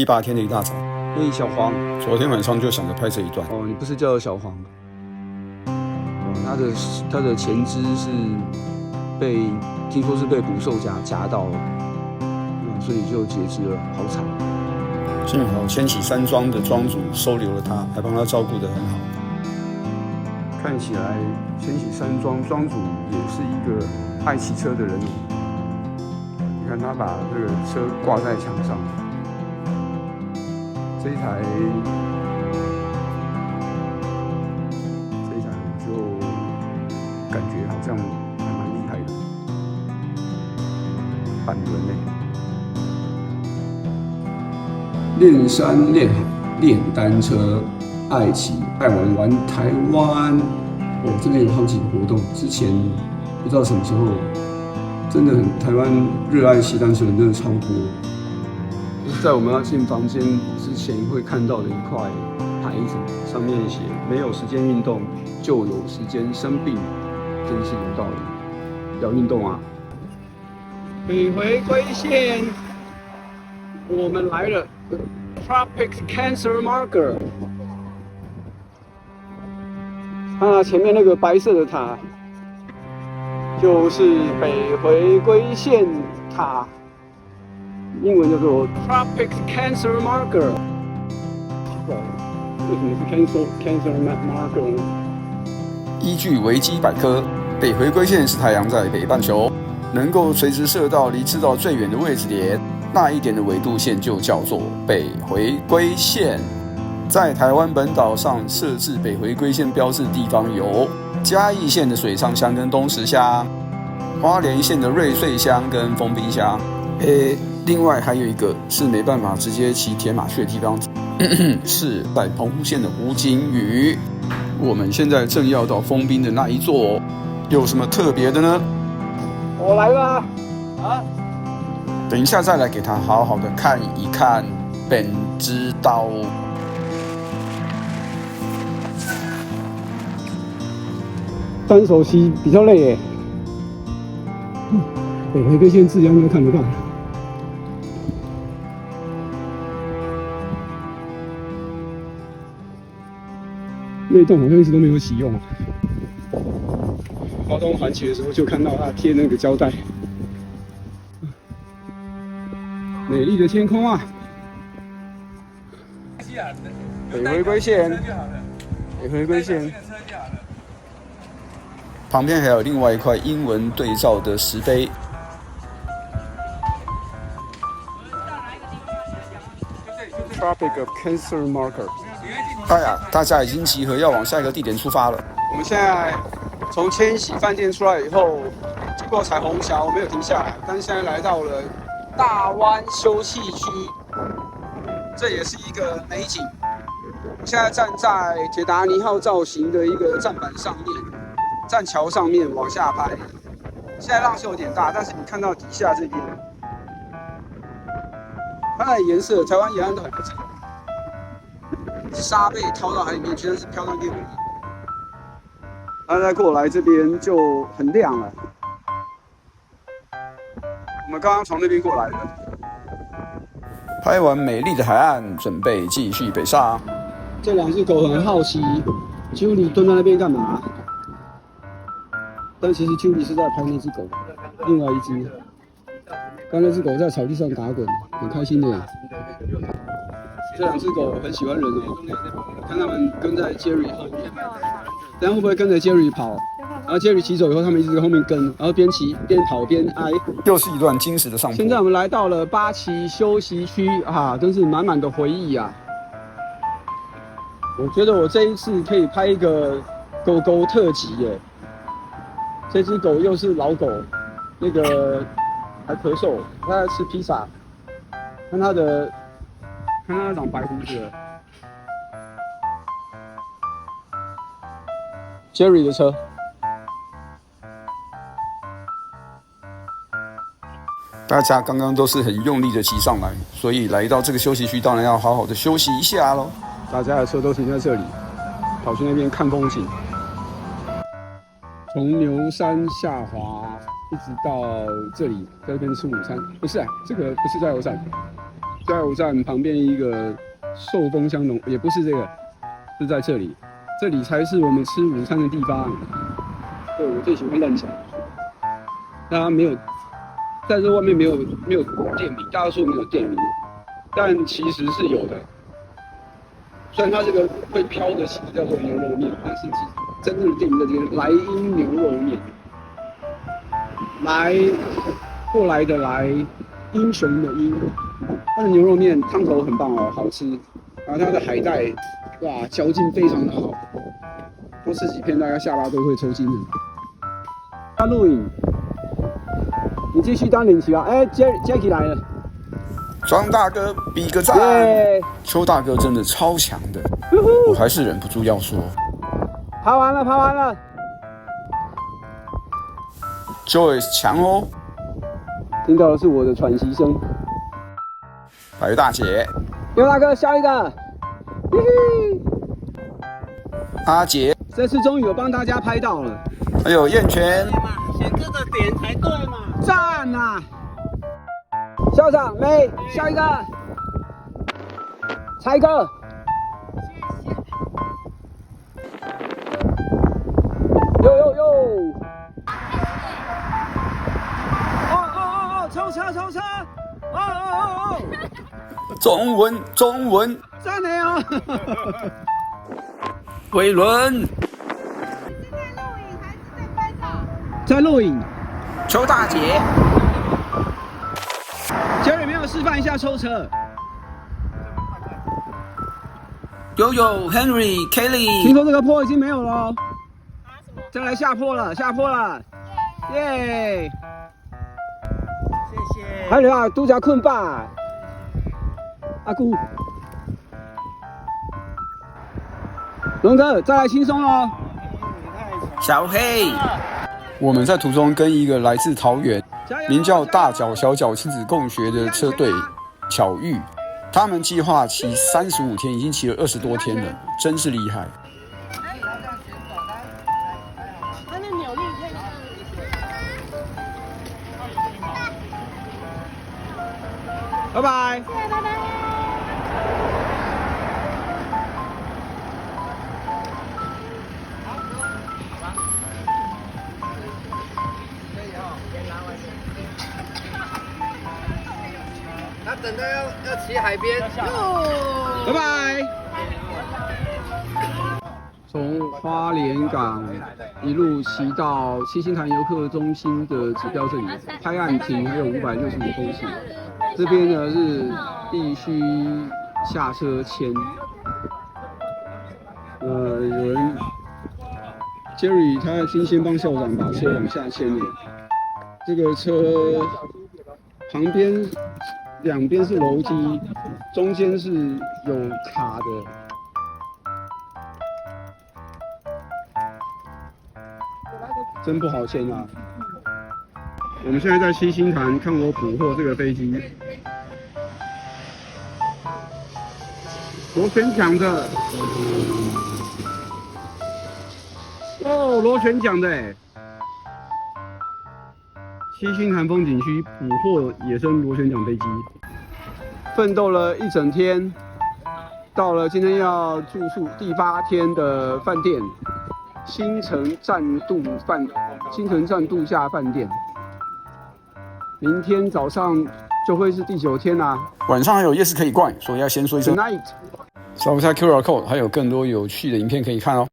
第8天的一大早，嘿，小黄，昨天晚上就想着拍这一段。哦，你不是叫小黄？哦，他的前肢是听说是被捕兽夹到了，所以就截肢了，好惨。幸好千禧山庄的庄主收留了他，还帮他照顾得很好。看起来千禧山庄庄主也是一个爱骑车的人。你看他把这个车挂在墙上，这一台我就感觉好像还蛮厉害的，板轮呢。练山练海练单车，爱骑爱玩台湾。这边有好几个活动，之前不知道什么时候，真的台湾热爱骑单车的人真的超多。就是在我们要进房间之前会看到的一块牌子，上面写“没有时间运动，就有时间生病”，真是有道理。要运动啊！北回归线，我们来了 ，Tropic Cancer Marker。前面那个白色的塔，就是北回归线塔，英文叫做 Tropic Cancer Marker。为什么是 Cancer Marker 呢？依据维基百科，北回归线是太阳在北半球能够垂直射到离赤道最远的位置点，那一点的纬度线就叫做北回归线。在台湾本岛上设置北回归线标志的地方有嘉义县的水上乡跟东石乡，花莲县的瑞穗乡跟丰滨乡。另外还有一个是没办法直接骑铁马去的地方，是在澎湖县的湖景屿。我们现在正要到丰滨的那一座，有什么特别的呢？我来啦！等一下再来给他好好的看一看，便知道。单手骑比较累耶。北回归线字应该看得到。那栋好像一直都没有启用。花东环起的时候就看到它贴那个胶带。美丽的天空啊！北回归线，北回归线。旁边还有另外一块英文对照的石碑。Tropic of Cancer Marker。大家已经集合，要往下一个地点出发了。我们现在从千禧饭店出来以后，经过彩虹桥，没有停下来，但是现在来到了大湾休憩区，这也是一个美景。我现在站在铁达尼号造型的一个站板上面。站桥上面往下拍，现在浪是有点大，但是你看到底下这边，它的颜色，台湾沿岸都很不错，沙被掏到海里面去，但是漂上去而已。然后再过来这边就很亮了。我们刚刚从那边过来的。拍完美丽的海岸，准备继续北上。这两只狗很好奇，Julie蹲在那边干嘛？但其实 Julie 是在拍那只狗，另外一只。刚那只狗在草地上打滚，很开心的。这两只狗很喜欢人哦，看他们跟在 Jerry 后面，等下会不会跟着 Jerry 跑？然后 Jerry 骑走以后，他们一直在后面跟，然后边骑边跑边挨。又是一段精实的上坡。现在我们来到了八旗休息区啊，真是满满的回忆啊！我觉得我这一次可以拍一个狗狗特辑耶。这只狗又是老狗，那个还咳嗽，它在吃披萨。看它长白胡子了。Jerry 的车。大家刚刚都是很用力的骑上来，所以来到这个休息区，当然要好好的休息一下咯。大家的车都停在这里，跑去那边看风景。从牛山下滑，一直到这里，在这边吃午餐。不是啊，这个不是加油站，加油站旁边一个寿丰香浓，也不是这个，是在这里，这里才是我们吃午餐的地方。对，我最喜欢乱想，大家没有，在这外面没有店名，大家说没有店名，但其实是有的。虽然它这个会飘的旗叫做牛肉面，但是真正的店名在这个莱茵牛肉面，过来的来，英雄的英。它的牛肉面汤头很棒哦，好吃。然后它的海带，哇，嚼劲非常的好。多吃几片，大家下巴都会抽筋的。他录影，你继续当领旗啊！哎，Jackie 来了。庄大哥比个赞，邱大哥真的超强的，我还是忍不住要说，爬完了。Joyce 强哦，听到的是我的喘息声。白大姐，刘大哥笑一个，阿杰，这次终于有帮大家拍到了。还有燕泉，选这个点才对嘛！赞呐！校长，妹，笑一个，才哥，哟！哦！冲车！哦！中文，赞的哦！伟伦，在录影。邱大姐。Jerry 没有示范一下抽车。有 Henry Kelly， 听说这个坡已经没有了哦。再来下坡了，耶！谢谢。还有啊，拄则困吧。阿姑，龙哥，再来轻松哦。小黑，我们在途中跟一个来自桃园名叫大脚小脚亲子共学的车队巧遇，他们计划骑35天，已经骑了20多天了，真是厉害。拜拜。拜拜。他等到要骑海边，拜拜。从花莲港一路骑到七星潭游客中心的指标这里，拍岸停还有565公尺。这边呢是必须下车签。有人 Jerry 他已经先帮校长把车往下牵了。这个车旁边两边是楼梯，中间是有卡的。真不好牵啊！我们现在在七星潭看我捕获这个飞机，螺旋桨的，哦，螺旋桨的哎！七星潭风景区捕获野生螺旋桨飞机，奋斗了一整天，到了今天要住宿第8天的饭店。新城站度假饭店，明天早上就会是第9天啦。晚上还有夜市可以逛，所以要先说一声 Good night。扫一下 QR code， 还有更多有趣的影片可以看哦。